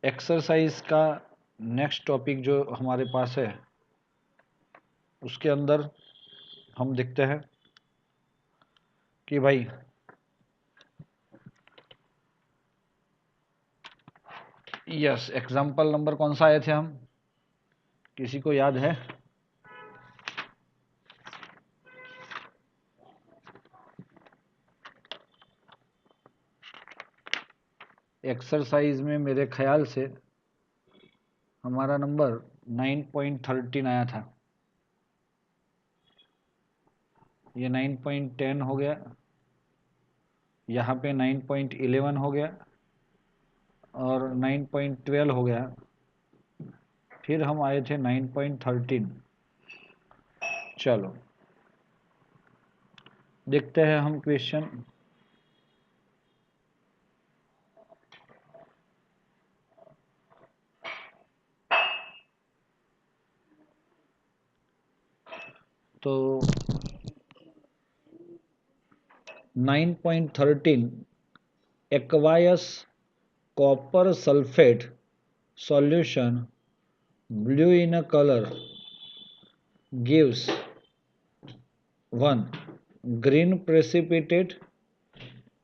Exercise का next topic जो हमारे पास है उसके अंदर हम देखते हैं कि भाई यस एग्जाम्पल नंबर कौन सा आए थे हम, किसी को याद है? एक्सरसाइज में मेरे ख्याल से हमारा नंबर 9.13 आया था। ये 9.10 हो गया, यहाँ पे 9.11 हो गया और 9.12 हो गया, फिर हम आए थे 9.13। चलो देखते हैं हम क्वेश्चन। तो 9.13 aqueous copper sulfate solution blue in a color gives 1 green precipitate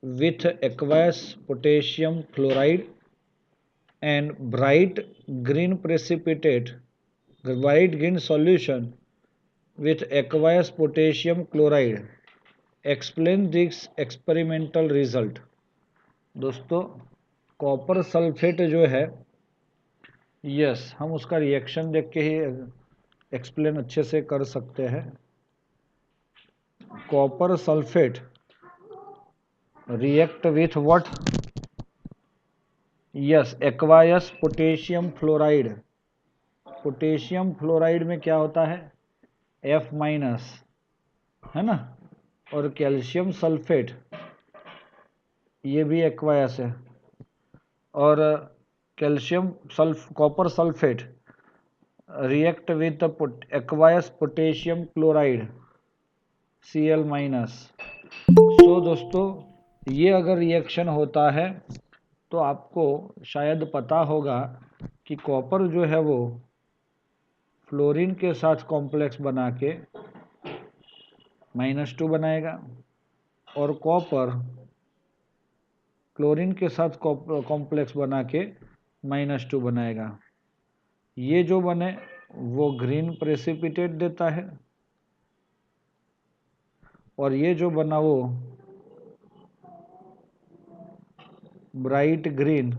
with aqueous potassium chloride and bright green precipitate, bright green solution with aqueous potassium chloride. Explain this experimental result. दोस्तों copper sulphate जो है, yes हम उसका reaction देख के ही explain अच्छे से कर सकते हैं। Copper sulphate react with what? Yes aqueous potassium fluoride. Potassium fluoride में क्या होता है? F माइनस, है ना, और कैल्शियम सल्फेट ये भी एक्वायस है, और calcium copper sulphate react with aqueous potassium chloride Cl minus. So दोस्तों ये अगर रिएक्शन होता है तो आपको शायद पता होगा कि कॉपर जो है वो फ्लोरीन के साथ कॉम्प्लेक्स बना के -2 बनाएगा और कॉपर क्लोरीन के साथ कॉम्प्लेक्स बना के -2 बनाएगा। ये जो बने वो ग्रीन प्रेसिपिटेट देता है और ये जो बना वो ब्राइट ग्रीन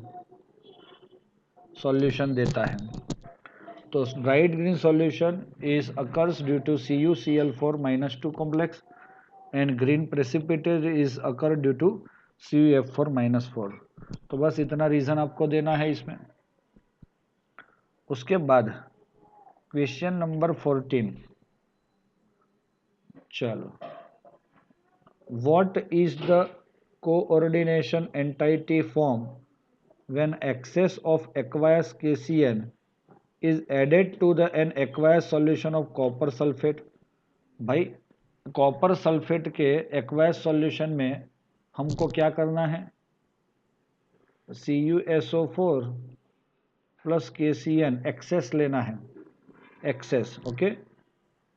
सॉल्यूशन देता है। तो bright green solution is occurs due to CuCl4 -2 complex and green precipitate is occur due to CuF4 -4। तो बस इतना रीजन आपको देना है इसमें। उसके बाद क्वेश्चन नंबर 14। चलो, what is the coordination entity form when excess of aqueous KCN is added to the an aqueous solution of copper sulfate? भाई कॉपर सल्फेट के एक्वायस सॉल्यूशन में हमको क्या करना है? CuSO4 प्लस KCN एक्सेस लेना है, excess, okay.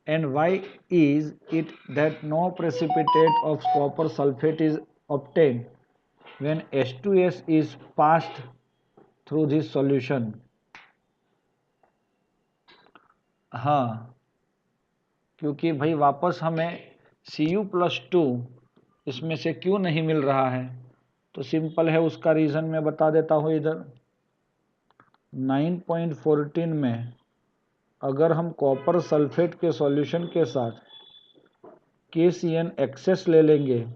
And why is it that no precipitate of copper sulphate is obtained when H2S is passed through this solution? हाँ, क्योंकि भाई वापस हमें Cu+2 इसमें से क्यों नहीं मिल रहा है? तो सिंपल है, उसका रीज़न मैं बता देता हूँ इधर। 9.14 में अगर हम कॉपर सल्फेट के सॉल्यूशन के साथ KCN एक्सेस ले लेंगे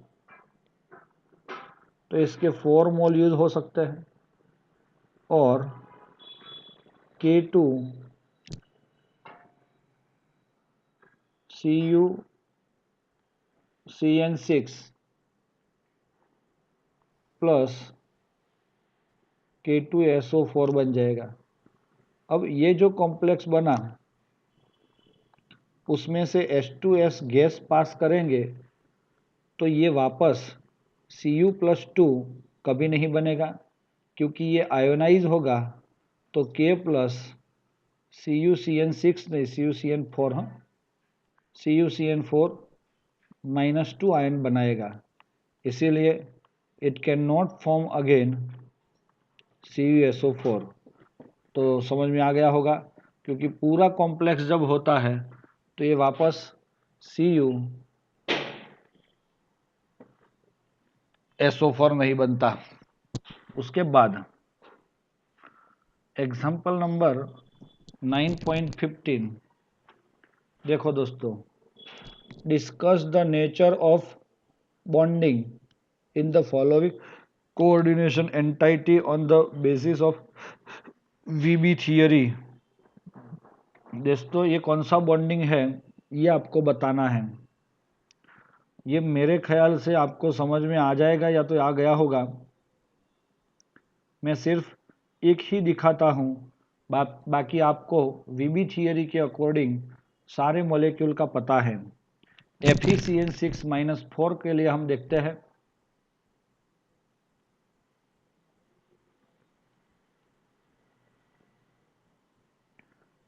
तो इसके 4 मोल यूज हो सकते हैं और K2 CuCN6 प्लस K2SO4 बन जाएगा। अब ये जो कॉम्प्लेक्स बना उसमें से H2S गैस पास करेंगे तो ये वापस Cu+2 कभी नहीं बनेगा क्योंकि ये आयोनाइज होगा तो K प्लस CuCN6 नहीं CuCN4, हाँ CuCN4 -2 आयन बनाएगा, इसीलिए it can not form again CuSO4। तो समझ में आ गया होगा, क्योंकि पूरा कॉम्प्लेक्स जब होता है तो ये वापस CuSO4 नहीं बनता। उसके बाद एग्जाम्पल नंबर 9.15 देखो दोस्तों, discuss the nature of bonding in the following coordination entity on the basis of VB theory. दोस्तों ये कौन सा बॉन्डिंग है ये आपको बताना है। ये मेरे ख्याल से आपको समझ में आ जाएगा या तो आ गया होगा, मैं सिर्फ एक ही दिखाता हूँ, बाकी आपको वीबी थियरी के अकॉर्डिंग सारे मॉलिक्यूल का पता है। FeCN6-4 के लिए हम देखते हैं।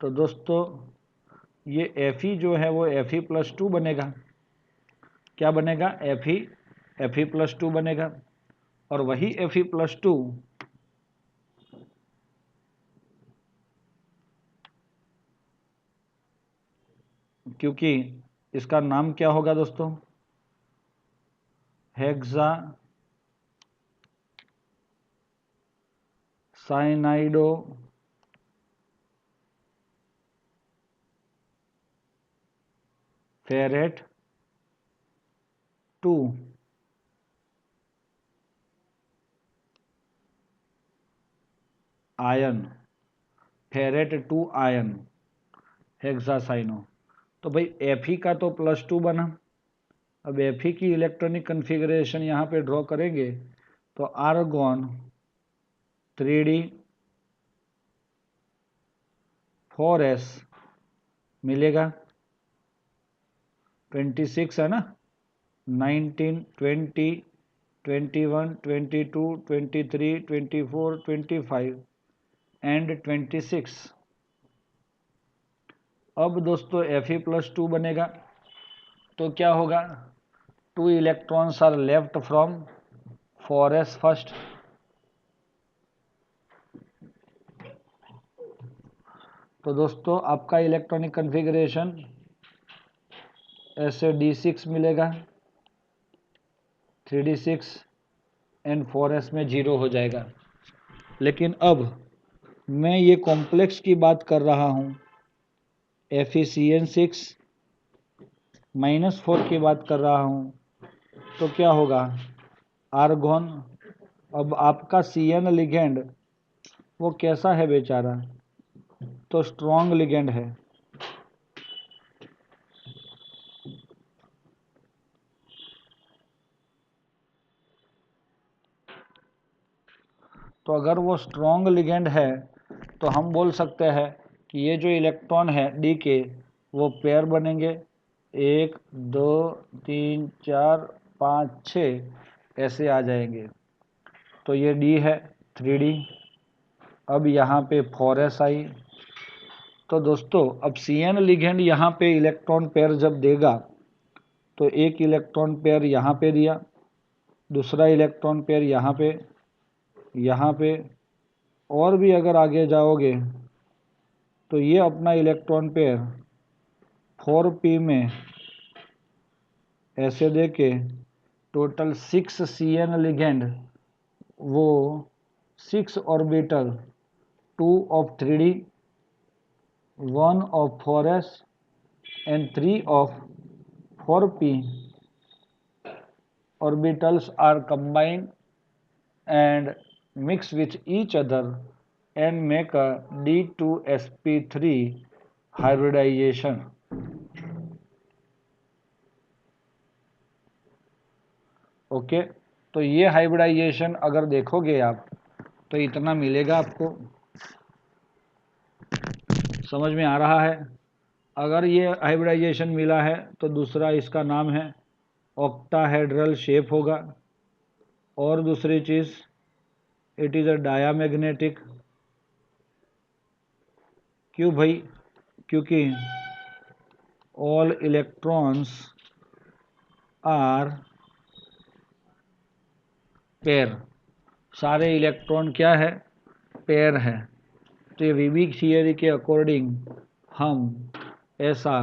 तो दोस्तों ये Fe जो है वो Fe+2 बनेगा। क्या बनेगा? Fe+2 बनेगा। और वही Fe+2 क्योंकि इसका नाम क्या होगा दोस्तों? Hexacyanido ferrate 2 ion, ferrate 2 ion hexacyano. तो भाई Fe का तो +2 बना। अब Fe की इलेक्ट्रॉनिक कन्फिगरेशन यहाँ पे ड्रॉ करेंगे तो आर्गॉन 3d 4s मिलेगा। 26 है ना, 19 20 21 22 23 24 25 एंड 26। अब दोस्तों Fe+2 बनेगा तो क्या होगा? 2 electrons are left from 4s first. तो दोस्तों आपका इलेक्ट्रॉनिक कन्फिगरेशन ऐसे D6 मिलेगा, 3d6 एंड 4s में 0 हो जाएगा। लेकिन अब मैं ये कॉम्प्लेक्स की बात कर रहा हूँ, FeCN6-4 की बात कर रहा हूँ, तो क्या होगा? आर्गोन, अब आपका CN लिगेंड वो कैसा है बेचारा? तो स्ट्रॉन्ग लिगेंड है। तो अगर वो स्ट्रॉन्ग लिगेंड है तो हम बोल सकते हैं कि ये जो इलेक्ट्रॉन है डी के वो पेयर बनेंगे, 1 2 3 4 5 6 ऐसे आ जाएंगे। तो ये डी है 3d। अब यहाँ पे 4s आई। तो दोस्तों अब CN लिगेंड यहाँ पे इलेक्ट्रॉन पेयर जब देगा तो एक इलेक्ट्रॉन पेयर यहाँ पे दिया, दूसरा इलेक्ट्रॉन पेयर यहाँ पे और भी अगर आगे जाओगे तो ये अपना इलेक्ट्रॉन पेयर 4p में ऐसे दे के टोटल 6 CN लिगेंड वो 6 orbital 2 of 3d 1 of 4s and 3 of 4p orbitals are combined and mix with each other and make a D2sp3 hybridization। Okay, तो ये हाइब्रिडाइजेशन अगर देखोगे आप तो इतना मिलेगा आपको। समझ में आ रहा है? अगर ये हाइब्रिडाइजेशन मिला है तो दूसरा इसका नाम है ऑक्टाहेड्रल शेप होगा। और दूसरी चीज़ इट इज़ अ डायामैग्नेटिक क्यों भाई? क्योंकि ऑल इलेक्ट्रॉन्स आर पेयर, सारे इलेक्ट्रॉन क्या है? पेयर है। तो ये वीबी थियरी के अकॉर्डिंग हम ऐसा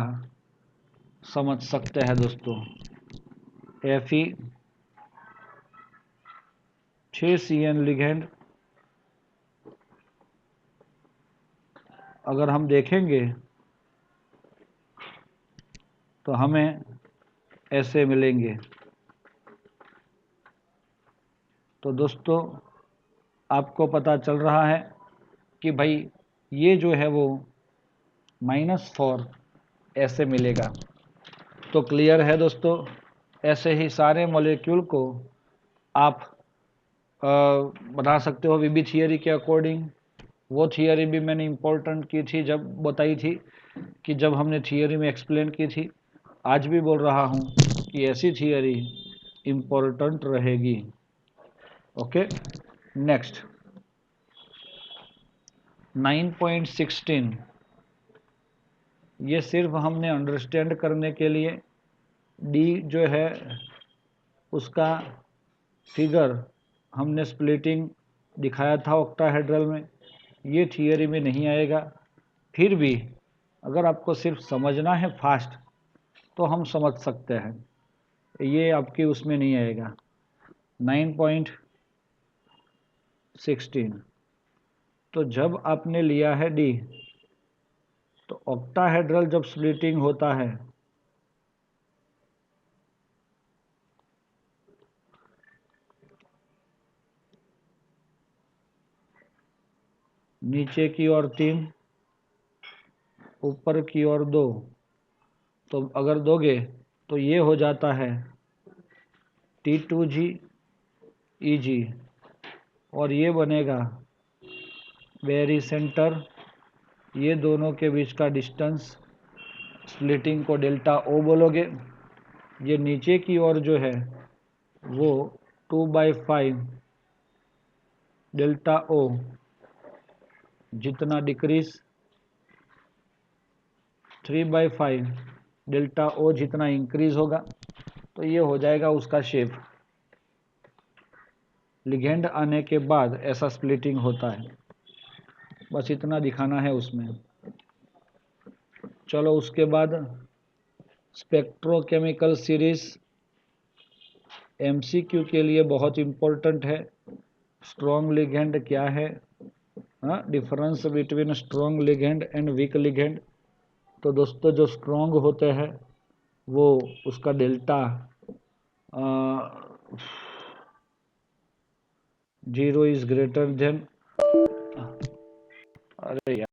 समझ सकते हैं दोस्तों, Fe 6CN लिगेंड अगर हम देखेंगे तो हमें ऐसे मिलेंगे। तो दोस्तों आपको पता चल रहा है कि भाई ये जो है वो -4 ऐसे मिलेगा। तो क्लियर है दोस्तों, ऐसे ही सारे मॉलिक्यूल को आप बना सकते हो वीबी थियरी के अकॉर्डिंग। वो थियरी भी मैंने इम्पोर्टेंट की थी, जब बताई थी कि जब हमने थियरी में एक्सप्लेन की थी। आज भी बोल रहा हूँ कि ऐसी थियरी इम्पोर्टेंट रहेगी। ओके, नेक्स्ट 9.16, ये सिर्फ हमने अंडरस्टैंड करने के लिए डी जो है उसका फिगर हमने स्प्लिटिंग दिखाया था ऑक्टाहेड्रल में, ये थियरी में नहीं आएगा। फिर भी अगर आपको सिर्फ समझना है फास्ट तो हम समझ सकते हैं, ये आपकी उसमें नहीं आएगा। 9.16, तो जब आपने लिया है डी, तो ऑक्टाहेड्रल जब स्प्लिटिंग होता है नीचे की ओर 3, ऊपर की ओर 2, तो अगर दोगे तो ये हो जाता है T2G EG, और ये बनेगा वेरी सेंटर, ये दोनों के बीच का डिस्टेंस, स्प्लिटिंग को डेल्टा O बोलोगे। ये नीचे की ओर जो है वो 2/5 डेल्टा O, जितना डिक्रीज 3/5 डेल्टा O जितना इंक्रीज होगा, तो ये हो जाएगा उसका शेप। लिगेंड आने के बाद ऐसा स्प्लिटिंग होता है, बस इतना दिखाना है उसमें। चलो उसके बाद स्पेक्ट्रोकेमिकल सीरीज MCQ के लिए बहुत इम्पोर्टेंट है। स्ट्रॉन्ग लिगेंड क्या है, difference between strong ligand and week ligand. तो दोस्तों जो स्ट्रॉन्ग होते हैं वो उसका डेल्टा 0 इज ग्रेटर देन, अरे यार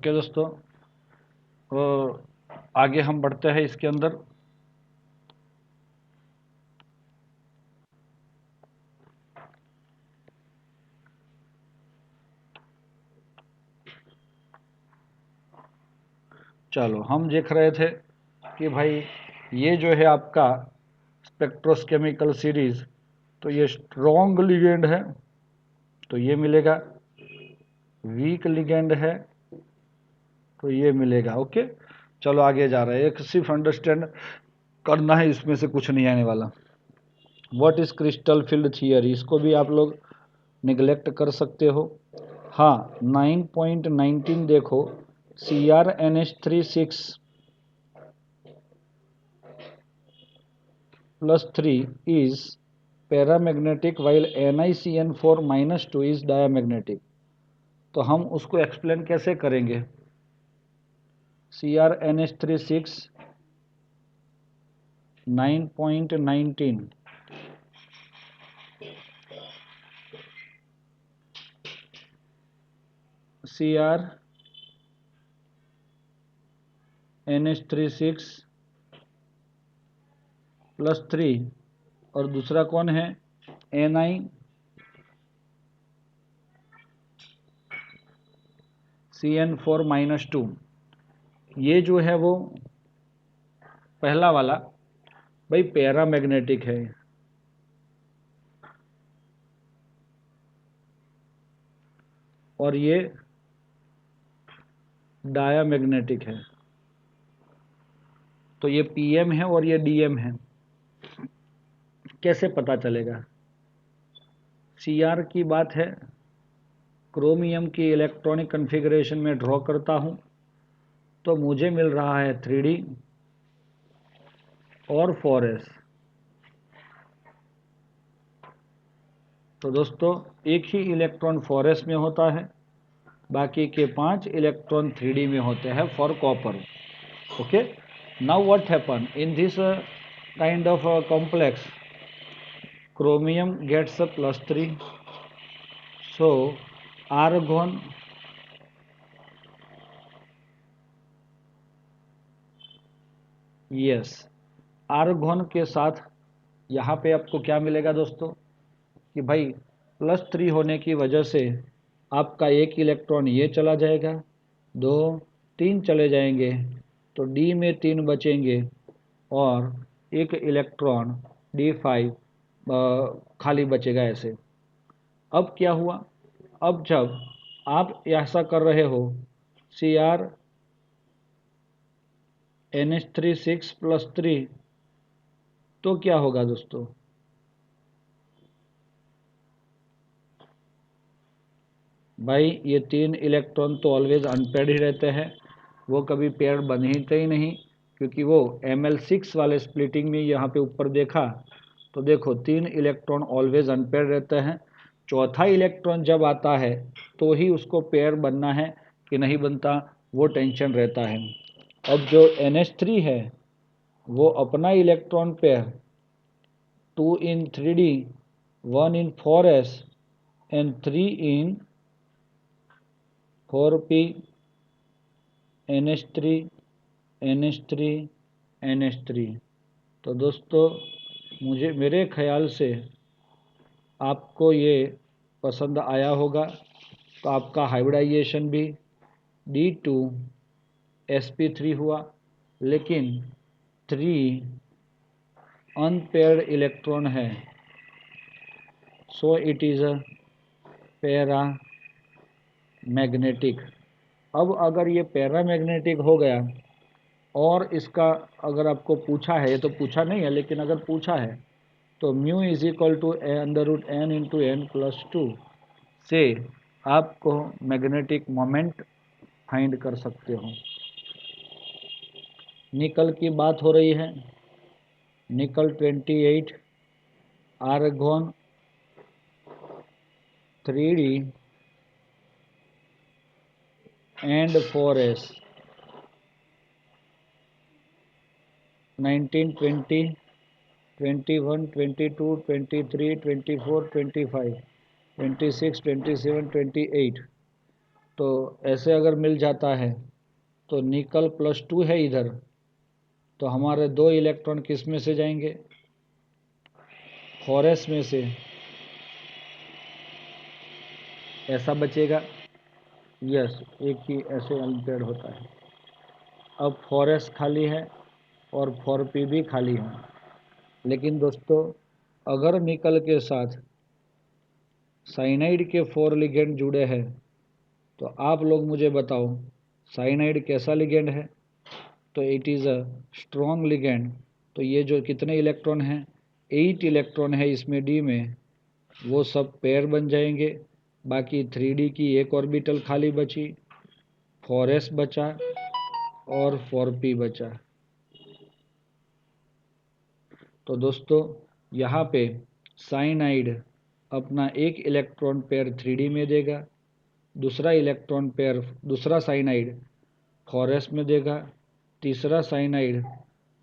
ओके दोस्तों, तो आगे हम बढ़ते हैं इसके अंदर। चलो, हम देख रहे थे कि भाई ये जो है आपका स्पेक्ट्रोस्केमिकल सीरीज, तो ये स्ट्रॉन्ग लिगेंड है तो ये मिलेगा, वीक लिगेंड है तो ये मिलेगा। ओके, चलो आगे जा रहे हैं, एक सिर्फ अंडरस्टैंड करना है, इसमें से कुछ नहीं आने वाला। What is crystal field theory, इसको भी आप लोग निगलेक्ट कर सकते हो। हाँ, 9.19 देखो, CrNH36 plus 3 is paramagnetic while NiCN4 minus 2 is diamagnetic। तो हम उसको एक्सप्लेन कैसे करेंगे? CrNH36 9.19 CrNH36 प्लस 3 और दूसरा कौन है? NiCN4 minus 2। ये जो है वो पहला वाला भाई पैरामैग्नेटिक है, और ये डायामैग्नेटिक है। तो ये PM है और ये DM है। कैसे पता चलेगा? Cr की बात है, क्रोमियम की इलेक्ट्रॉनिक कन्फिगरेशन में ड्रॉ करता हूं तो मुझे मिल रहा है 3D और 4s। तो दोस्तों एक ही इलेक्ट्रॉन 4s में होता है, बाकी के 5 इलेक्ट्रॉन 3D में होते हैं for copper. Okay, now what happen in this kind of complex, chromium gets a plus 3, so argon yes, argon के साथ यहाँ पे आपको क्या मिलेगा दोस्तों कि भाई +3 होने की वजह से आपका एक इलेक्ट्रॉन ये चला जाएगा, 2 3 चले जाएंगे, तो D में 3 बचेंगे और एक इलेक्ट्रॉन D5 खाली बचेगा ऐसे। अब क्या हुआ? अब जब आप ऐसा कर रहे हो CrNH36 प्लस 3, तो क्या होगा दोस्तों? भाई ये 3 इलेक्ट्रॉन तो ऑलवेज अनपेयर्ड ही रहते हैं, वो कभी पेयर बनते ही नहीं, क्योंकि वो Ml6 वाले स्प्लिटिंग में यहाँ पे ऊपर देखा तो देखो 3 इलेक्ट्रॉन ऑलवेज अनपेयर्ड रहते हैं। चौथा इलेक्ट्रॉन जब आता है तो ही उसको पेयर बनना है कि नहीं बनता, वो टेंशन रहता है। अब जो NH3 है वो अपना electron pair 2 in 3D, 1 in 4s and 3 in 4p, NH3 NH3 NH3। तो दोस्तों मेरे ख्याल से आपको ये पसंद आया होगा। तो आपका हाइब्रिडाइजेशन भी D2sp3 हुआ, लेकिन 3 अनपेयर्ड इलेक्ट्रॉन है, so it is a paramagnetic. अब अगर ये पैरामैग्नेटिक हो गया और इसका अगर आपको पूछा है, ये तो पूछा नहीं है लेकिन अगर पूछा है तो mu is equal to √n into n plus 2 से आपको मैग्नेटिक मोमेंट फाइंड कर सकते हो। निकल की बात हो रही है, निकल 28, आर्गोन 3D एंड 4s 19, 20, 21, 22, 23, 24, 25, 26, 27, 28। तो ऐसे अगर मिल जाता है तो निकल +2 है इधर, तो हमारे 2 इलेक्ट्रॉन किस में से जाएंगे, 4s में से, ऐसा बचेगा। यस, एक ही ऐसे अनपेयर्ड होता है। अब 4s खाली है और 4p भी खाली है। लेकिन दोस्तों अगर निकल के साथ साइनाइड के 4 लिगेंड जुड़े हैं तो आप लोग मुझे बताओ साइनाइड कैसा लिगेंड है। तो it is a strong ligand. तो ये जो कितने इलेक्ट्रॉन हैं, 8 इलेक्ट्रॉन है इसमें डी में, वो सब पेयर बन जाएंगे। बाकी 3d की एक ऑर्बिटल खाली बची, 4s बचा और 4p बचा। तो दोस्तों यहाँ पे साइनाइड अपना एक इलेक्ट्रॉन पेयर 3d में देगा, दूसरा इलेक्ट्रॉन पेयर दूसरा साइनाइड 4s में देगा, तीसरा साइनाइड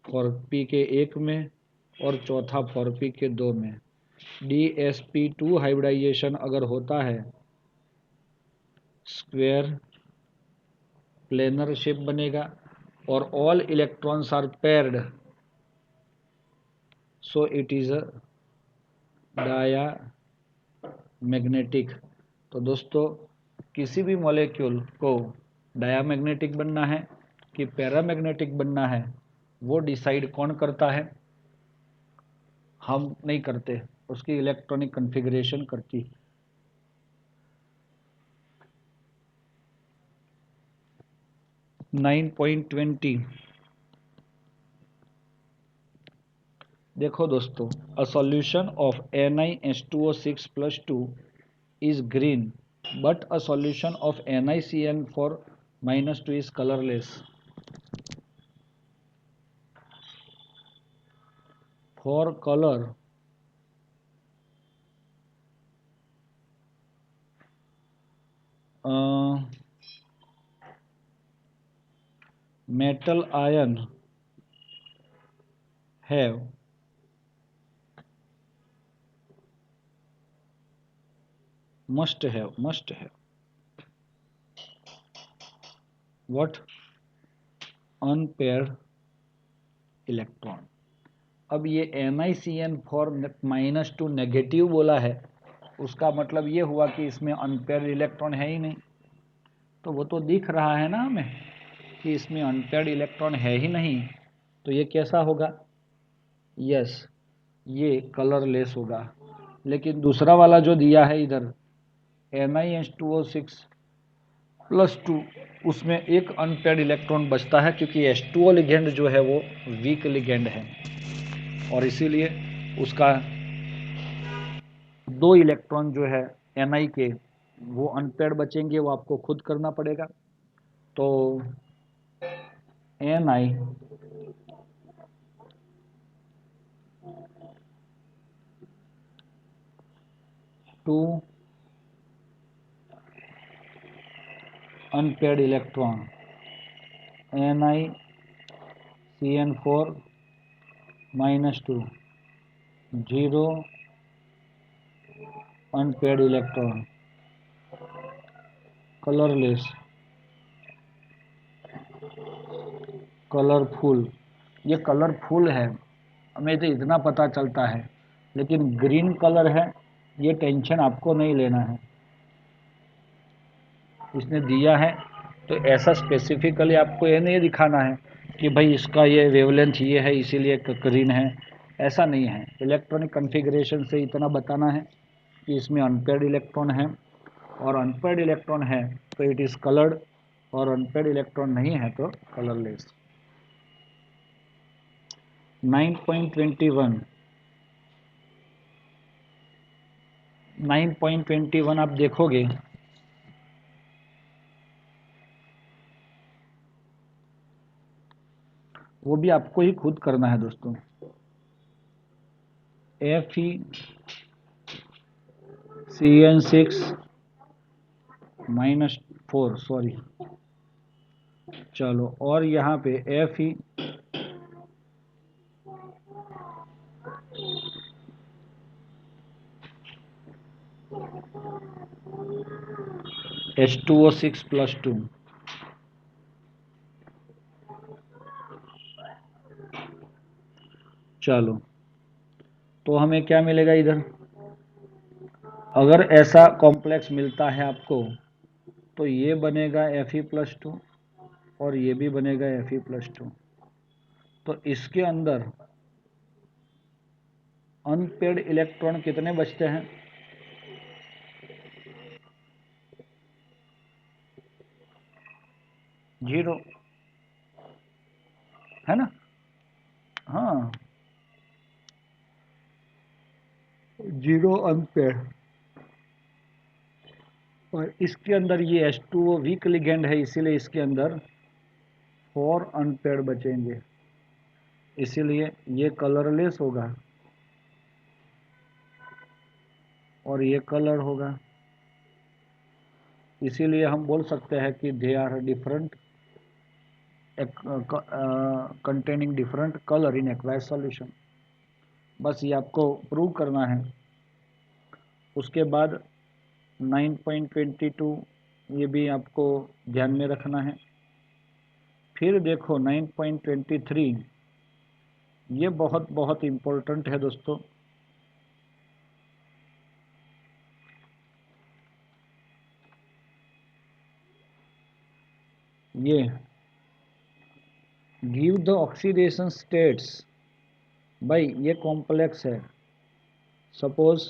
4p के 1 में और चौथा 4p के 2 में। dsp2 हाइब्रिडाइजेशन अगर होता है, स्क्वायर प्लेनर शेप बनेगा और all electrons are paired, so it is a diamagnetic. तो दोस्तों किसी भी मॉलिक्यूल को डायामैग्नेटिक बनना है कि पैरामैग्नेटिक बनना है, वो डिसाइड कौन करता है, हम नहीं करते, उसकी इलेक्ट्रॉनिक कॉन्फ़िगरेशन करती। 9.20 देखो दोस्तों, a solution of NiH2O6+2 is green but a solution of NiCN4-2 is colorless. For color, metal ion have must have what, unpaired electron. अब ये NiCN4-2 नेगेटिव बोला है, उसका मतलब ये हुआ कि इसमें अनपेयर्ड इलेक्ट्रॉन है ही नहीं। तो वो तो दिख रहा है ना हमें कि इसमें अनपेयर्ड इलेक्ट्रॉन है ही नहीं, तो ये कैसा होगा, यस ये कलरलेस होगा। लेकिन दूसरा वाला जो दिया है इधर NiH2O6+2, उसमें एक अनपेयर्ड इलेक्ट्रॉन बचता है क्योंकि H2O लिगेंड जो है वो वीक लिगेंड है और इसीलिए उसका 2 इलेक्ट्रॉन जो है Ni के वो अनपेयर्ड बचेंगे, वो आपको खुद करना पड़ेगा। तो Ni 2 unpaired electron, NiCN4-2, 0 unpaired electron, colourless, colourful. ये कलरफुल है, हमें तो इतना पता चलता है, लेकिन ग्रीन कलर है ये टेंशन आपको नहीं लेना है। इसने दिया है तो ऐसा स्पेसिफिकली आपको ये नहीं दिखाना है कि भाई इसका ये वेवलेंथ ये है इसीलिए ग्रीन है, ऐसा नहीं है। इलेक्ट्रॉनिक कॉन्फ़िगरेशन से इतना बताना है कि इसमें अनपेयर्ड इलेक्ट्रॉन है, और अनपेयर्ड इलेक्ट्रॉन है तो इट इज़ कलर्ड, और अनपेयर्ड इलेक्ट्रॉन नहीं है तो कलरलेस। 9.21 9.21 आप देखोगे वो भी आपको ही खुद करना है दोस्तों। FeCN6-4 सॉरी, चलो, और यहाँ पे Fe H2O6 +2। चलो, तो हमें क्या मिलेगा इधर? अगर ऐसा कॉम्प्लेक्स मिलता है आपको तो ये बनेगा Fe+2 और ये भी बनेगा Fe+2। तो इसके अंदर अनपेड इलेक्ट्रॉन कितने बचते हैं? जीरो, है ना? हाँ, जीरो अनपेड। और इसके अंदर ये H2O वीक लिगेंड है, इसीलिए इसके अंदर 4 अनपेड बचेंगे, इसीलिए ये कलरलेस होगा और ये कलर होगा। इसीलिए हम बोल सकते हैं कि they are different, containing different colour in aqueous solution. बस ये आपको प्रूव करना है। उसके बाद 9.22 ये भी आपको ध्यान में रखना है। फिर देखो 9.23, ये बहुत बहुत इम्पोर्टेंट है दोस्तों। ये गिव द ऑक्सीडेशन स्टेट्स। भाई ये कॉम्प्लेक्स है। सपोज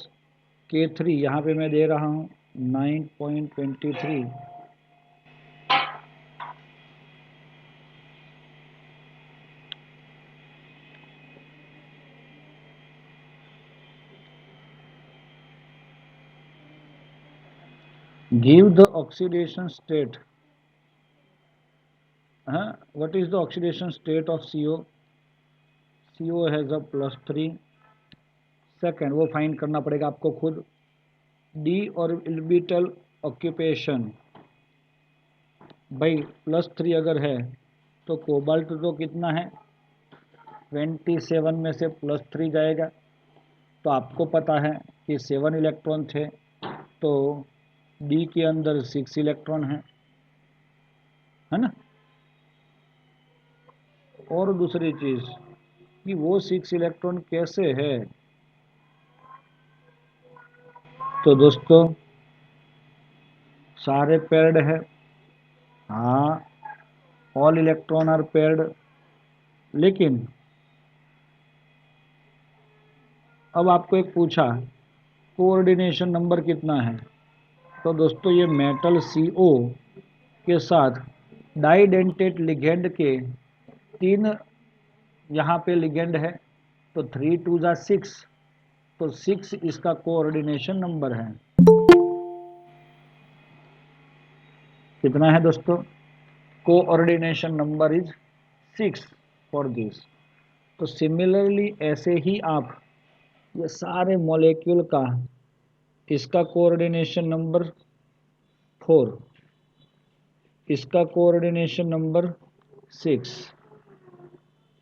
K3 यहाँ पे मैं दे रहा हूँ 9.23, give the oxidation state. What is the oxidation state of CO? CO has a +3। Second वो फाइंड करना पड़ेगा आपको खुद। डी ऑर्बिटल ऑक्यूपेशन, भाई +3 अगर है तो कोबाल्ट तो कितना है? 27 में से +3 जाएगा, तो आपको पता है कि 7 इलेक्ट्रॉन थे, तो डी के अंदर 6 इलेक्ट्रॉन है ना? और दूसरी चीज़ कि वो 6 इलेक्ट्रॉन कैसे है? तो दोस्तों सारे पेयर्ड है, हाँ, ऑल इलेक्ट्रॉन आर पेयर्ड। लेकिन अब आपको एक पूछा कोऑर्डिनेशन नंबर कितना है, तो दोस्तों ये मेटल CO के साथ डाइडेंटेट लिगेंड के 3 यहाँ पे लिगेंड है, तो 3 2 जा 6, तो 6 इसका कोऑर्डिनेशन नंबर है। कितना है दोस्तों? Coordination number is 6 for this. तो सिमिलरली ऐसे ही आप ये सारे मॉलिक्यूल का, इसका कोऑर्डिनेशन नंबर 4, इसका कोऑर्डिनेशन नंबर 6,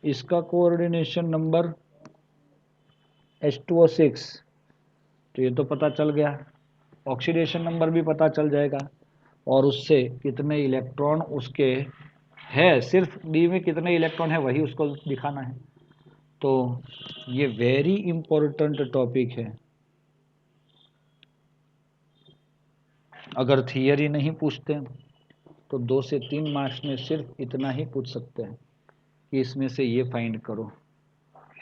इसका कोऑर्डिनेशन नंबर H2O6, तो ये तो पता चल गया। ऑक्सीडेशन नंबर भी पता चल जाएगा और उससे कितने इलेक्ट्रॉन उसके है, सिर्फ डी में कितने इलेक्ट्रॉन है वही उसको दिखाना है। तो ये वेरी इंपॉर्टेंट टॉपिक है। अगर थियरी नहीं पूछते तो 2 से 3 मार्क्स में सिर्फ इतना ही पूछ सकते हैं कि इसमें से ये फाइंड करो।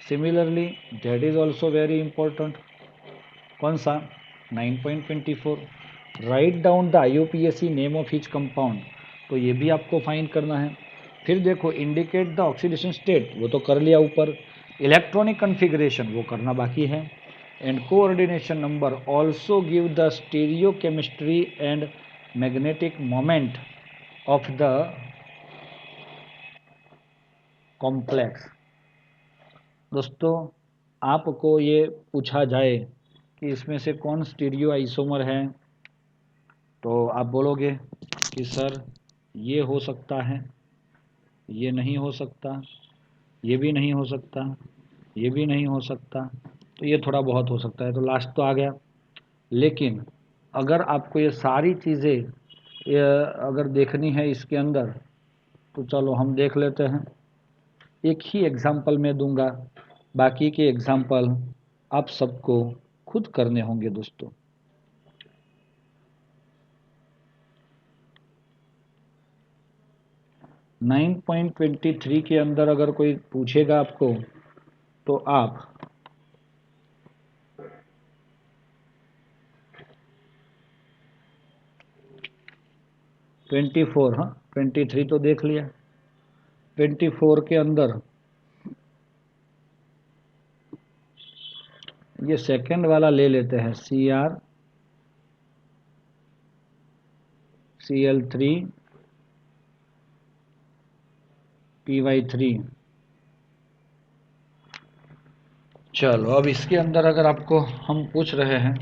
Similarly that is also very important. कौन सा? 9.24, write down the IUPAC name of each compound, तो ये भी आपको फाइंड करना है। फिर देखो इंडिकेट द ऑक्सीडेशन स्टेट, वो तो कर लिया ऊपर। इलेक्ट्रॉनिक कन्फिग्रेशन वो करना बाकी है। And coordination number also give the stereochemistry and magnetic moment of the complex. दोस्तों आपको ये पूछा जाए कि इसमें से कौन स्टीरियो आइसोमर है, तो आप बोलोगे कि सर ये हो सकता है, ये नहीं हो सकता, ये भी नहीं हो सकता, ये भी नहीं हो सकता, तो ये थोड़ा बहुत हो सकता है, तो लास्ट तो आ गया। लेकिन अगर आपको ये सारी चीज़ें ये अगर देखनी है इसके अंदर तो चलो हम देख लेते हैं। एक ही एग्जाम्पल मैं दूंगा, बाकी के एग्जाम्पल आप सबको खुद करने होंगे दोस्तों। नाइन 9.23 के अंदर अगर कोई पूछेगा आपको तो आप 24, हाँ 23 तो देख लिया, 24 के अंदर ये सेकंड वाला ले लेते हैं, CrCl3 Py3। चलो अब इसके अंदर अगर आपको हम पूछ रहे हैं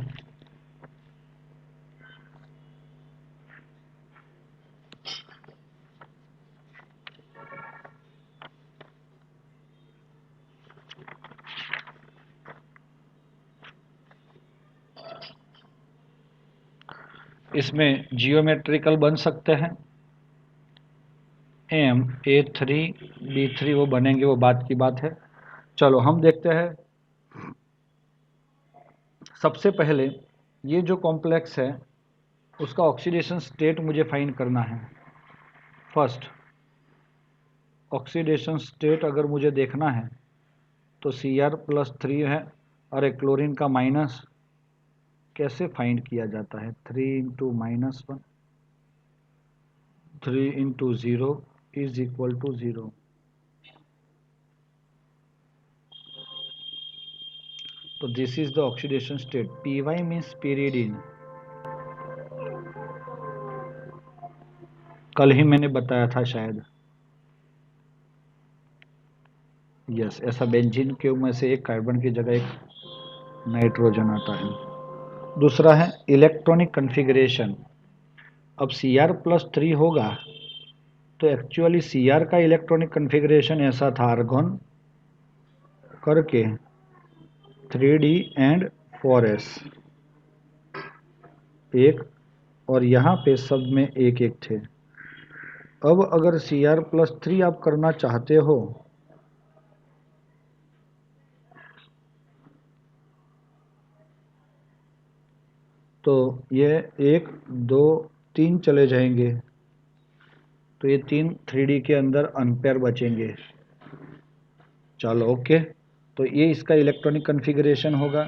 इसमें जियोमेट्रिकल बन सकते हैं, A3B3 वो बनेंगे, वो बात की बात है। चलो हम देखते हैं। सबसे पहले ये जो कॉम्प्लेक्स है उसका ऑक्सीडेशन स्टेट मुझे फाइंड करना है। फर्स्ट ऑक्सीडेशन स्टेट अगर मुझे देखना है तो Cr+3 है और एक क्लोरीन का माइनस, कैसे फाइंड किया जाता है? 3 × -1, 3 × 0 = 0। तो this is the oxidation state. Py means pyridine। कल ही मैंने बताया था शायद। यस, ऐसा बेंजीन के में से एक कार्बन की जगह एक नाइट्रोजन आता है। दूसरा है इलेक्ट्रॉनिक कन्फिग्रेशन। अब Cr+3 होगा तो एक्चुअली Cr का इलेक्ट्रॉनिक कन्फिग्रेशन ऐसा था, आर्गन करके 3d एंड 4s एक, और यहाँ पे सब में एक एक थे। अब अगर Cr+3 आप करना चाहते हो तो ये 1 2 3 चले जाएंगे, तो ये 3 3D के अंदर अनपेयर बचेंगे। चलो ओके, तो ये इसका इलेक्ट्रॉनिक कन्फिग्रेशन होगा।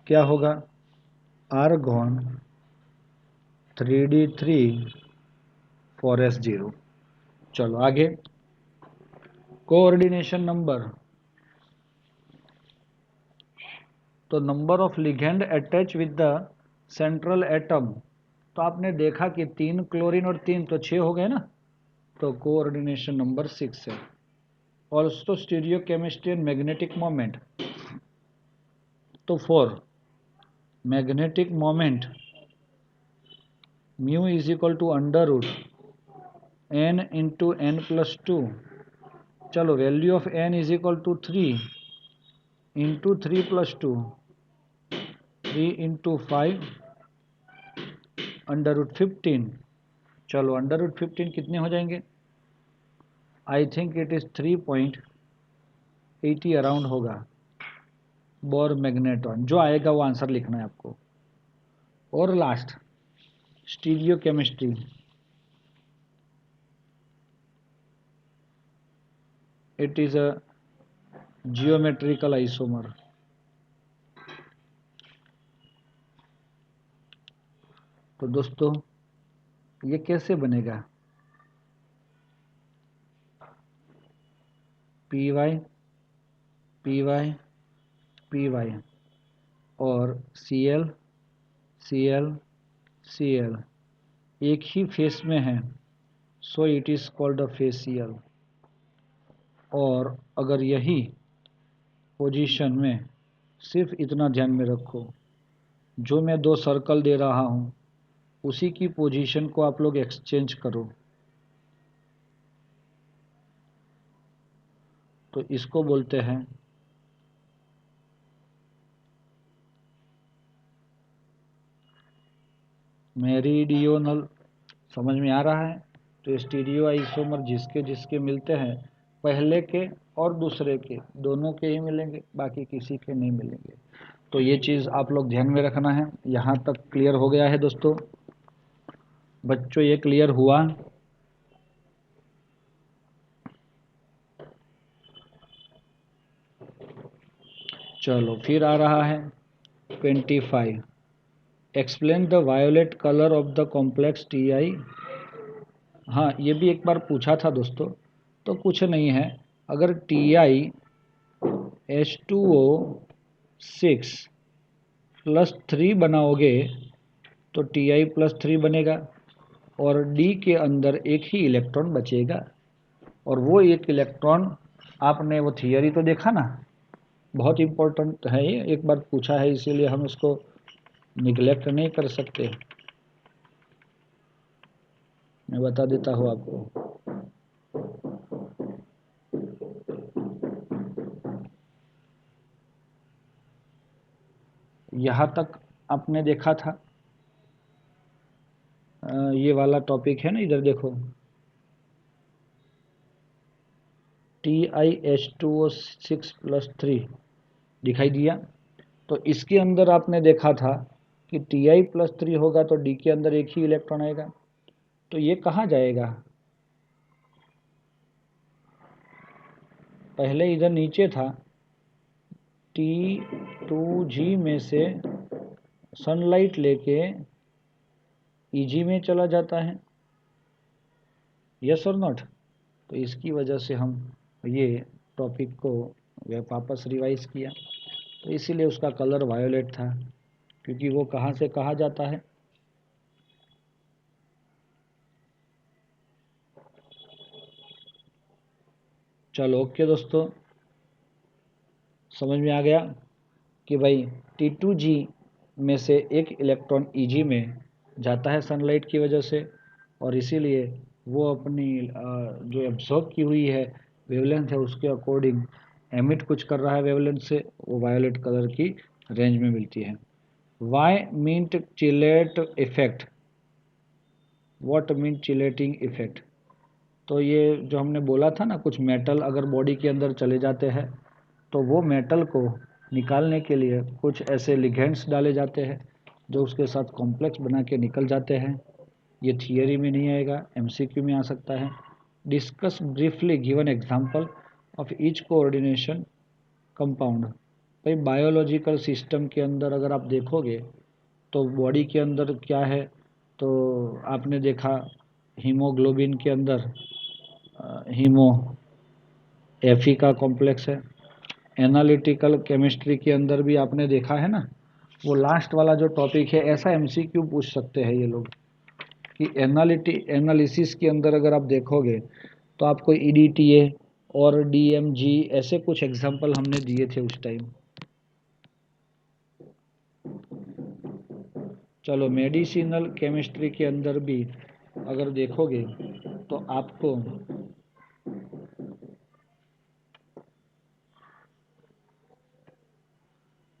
क्या होगा? Argon 3d3 4s0। चलो आगे, कोऑर्डिनेशन नंबर। तो number of ligand attach with the central atom. तो आपने देखा कि 3 क्लोरीन और 3 तो 6 हो गए ना, तो कोऑर्डिनेशन नंबर 6 है। Also stereochemistry and magnetic moment. तो for magnetic moment mu = n × n+2। चलो वैल्यू ऑफ n = 3 × 3+2, 3 × 5 √15। चलो √15 कितने हो जाएंगे? I think it is 3.80 around होगा। बोर मैग्नेट्रॉन जो आएगा वो आंसर लिखना है आपको। और last stereo chemistry. It is a geometrical isomer. तो दोस्तों ये कैसे बनेगा? Py Py Py और Cl Cl Cl एक ही फेस में है, सो it is called a facial. और अगर यही पोजीशन में, सिर्फ इतना ध्यान में रखो, जो मैं 2 सर्कल दे रहा हूँ उसी की पोजीशन को आप लोग एक्सचेंज करो, तो इसको बोलते हैं मेरीडियोनल समझ में आ रहा है? तो स्टीरियो आइसोमर जिसके जिसके मिलते हैं, पहले के और दूसरे के दोनों के ही मिलेंगे, बाकी किसी के नहीं मिलेंगे। तो ये चीज़ आप लोग ध्यान में रखना है। यहाँ तक क्लियर हो गया है दोस्तों? बच्चों ये क्लियर हुआ? चलो फिर आ रहा है 25। Explain the violet colour of the complex T I. हाँ, ये भी एक बार पूछा था दोस्तों, तो कुछ नहीं है। अगर टी आई H2O 6 +3 बनाओगे तो टी आई +3 बनेगा, और डी के अंदर एक ही इलेक्ट्रॉन बचेगा। और वो एक इलेक्ट्रॉन, आपने वो थियरी तो देखा ना, बहुत इम्पोर्टेंट है ये, एक बार पूछा है, इसीलिए हम इसको निगलेक्ट नहीं कर सकते। मैं बता देता हूँ आपको। यहाँ तक आपने देखा था, ये वाला टॉपिक है ना, इधर देखो, TiH2O6 + 3 दिखाई दिया। तो इसके अंदर आपने देखा था कि Ti +3 होगा तो डी के अंदर एक ही इलेक्ट्रॉन आएगा। तो ये कहाँ जाएगा? पहले इधर नीचे था, T2G में से सनलाइट लेके Eg में चला जाता है, यस और नॉट? तो इसकी वजह से हम ये टॉपिक को वापस रिवाइज किया। तो इसीलिए उसका कलर वायोलेट था, क्योंकि वो कहाँ से कहाँ जाता है। चलो ओके दोस्तों, समझ में आ गया कि भाई T2G में से एक इलेक्ट्रॉन Eg में जाता है सनलाइट की वजह से, और इसीलिए वो अपनी जो एब्जॉर्ब की हुई है वेवलेंथ है उसके अकॉर्डिंग एमिट कुछ कर रहा है वेवलेंथ से, वो वायोलेट कलर की रेंज में मिलती है। Why meant chelate effect, what mean chelating effect? तो ये जो हमने बोला था ना, कुछ मेटल अगर बॉडी के अंदर चले जाते हैं तो वो मेटल को निकालने के लिए कुछ ऐसे लिगेंड्स डाले जाते हैं जो उसके साथ कॉम्प्लेक्स बना के निकल जाते हैं। ये थियरी में नहीं आएगा, एमसीक्यू में आ सकता है। Discuss briefly given example of each coordination compound. भाई बायोलॉजिकल सिस्टम के अंदर अगर आप देखोगे तो बॉडी के अंदर क्या है, तो आपने देखा हीमोग्लोबिन के अंदर हीमो एफी का कॉम्प्लेक्स है। एनालिटिकल केमिस्ट्री के अंदर भी आपने देखा है ना, वो लास्ट वाला जो टॉपिक है, ऐसा एमसीक्यू पूछ सकते हैं ये लोग कि एनालिसिस के अंदर अगर आप देखोगे तो आपको ईडीटीए और डीएमजी ऐसे कुछ एग्जांपल हमने दिए थे उस टाइम। चलो मेडिसिनल केमिस्ट्री के अंदर भी अगर देखोगे तो आपको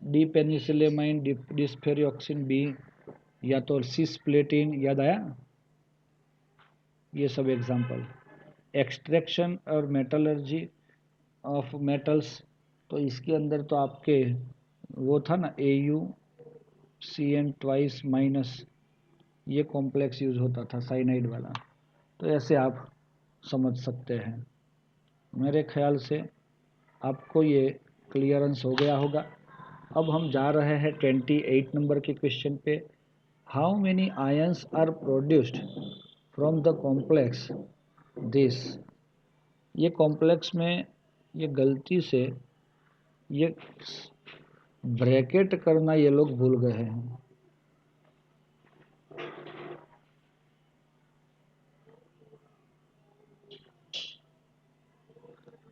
डीपेनिसिलेमाइन, डिस्फेरिऑक्सिन बी, या तो सिस्प्लेटिन, याद आया? ये सब एग्जांपल। एक्सट्रैक्शन और मेटलर्जी ऑफ मेटल्स, तो इसके अंदर तो आपके वो था ना AuCN2-, ये कॉम्प्लेक्स यूज होता था साइनाइड वाला। तो ऐसे आप समझ सकते हैं। मेरे ख्याल से आपको ये क्लियरेंस हो गया होगा। अब हम जा रहे हैं 28 नंबर के क्वेश्चन पे। How many ions are produced from the complex this? ये कॉम्प्लेक्स में ये गलती से ये ब्रैकेट करना ये लोग भूल गए हैं।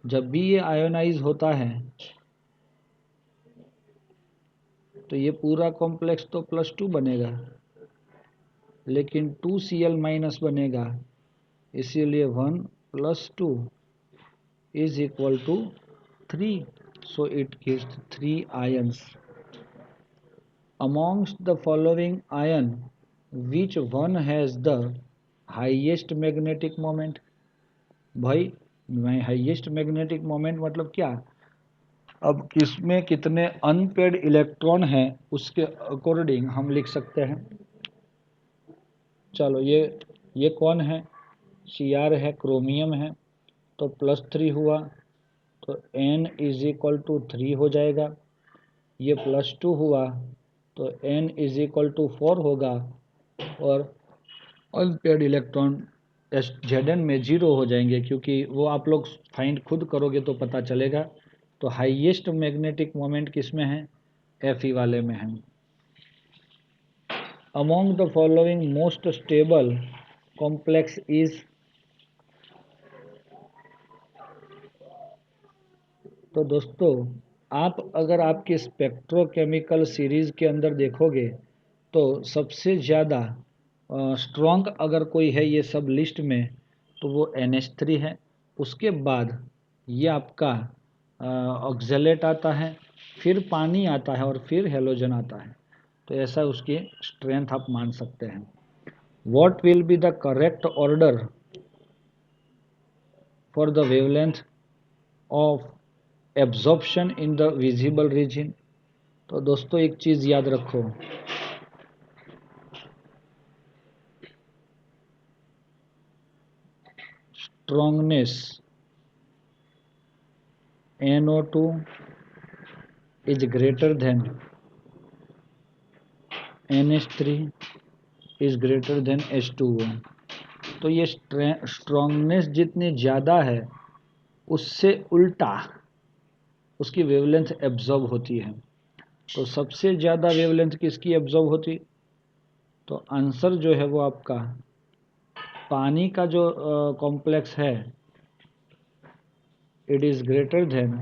जब भी ये आयोनाइज होता है तो ये पूरा कॉम्प्लेक्स तो +2 बनेगा, लेकिन 2Cl- बनेगा, इसीलिए 1 + 2 = 3. So it gives 3 ions. Amongst the following ion, which one has the highest magnetic moment. भाई हाईएस्ट मैग्नेटिक मोमेंट मतलब क्या? अब किसमें कितने अनपेड इलेक्ट्रॉन हैं उसके अकॉर्डिंग हम लिख सकते हैं। चलो ये कौन है? Cr है, क्रोमियम है, तो +3 हुआ, तो n इज इक्वल टू 3 हो जाएगा। ये +2 हुआ तो n इज इक्वल टू 4 होगा, और अनपेड इलेक्ट्रॉन Zn में 0 हो जाएंगे, क्योंकि वो आप लोग फाइंड खुद करोगे तो पता चलेगा। तो हाईएस्ट मैग्नेटिक मोमेंट किस में है? Fe वाले में है। Among the following most stable complex is. तो दोस्तों आप अगर आपकी स्पेक्ट्रोकेमिकल सीरीज के अंदर देखोगे तो सबसे ज़्यादा स्ट्रॉन्ग अगर कोई है ये सब लिस्ट में तो वो NH3 है। उसके बाद ये आपका ऑक्जेलेट आता है, फिर पानी आता है, और फिर हेलोजन आता है। तो ऐसा उसकी स्ट्रेंथ आप मान सकते हैं। What will be the correct order for the wavelength of absorption in the visible region? तो दोस्तों एक चीज़ याद रखो, strongness NO2 is greater than NH3 is greater than H2O। तो ये स्ट्रॉन्गनेस जितनी ज़्यादा है उससे उल्टा उसकी वेवलेंथ एब्जॉर्ब होती है। तो सबसे ज़्यादा वेवलेंथ किसकी एब्जॉर्ब होती? तो आंसर जो है वो आपका पानी का जो कॉम्प्लेक्स है, it is greater than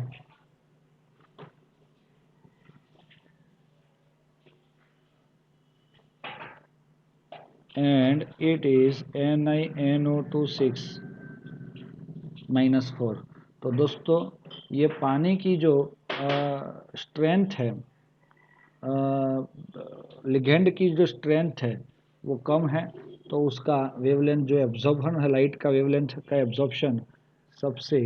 and it is NiNO2 -4। तो दोस्तों ये पानी की जो स्ट्रेंथ है, लिगेंड की जो स्ट्रेंथ है वो कम है, तो उसका वेवलेंथ जो एब्जॉर्बन है, लाइट का वेवलेंथ का एब्जॉर्प्शन सबसे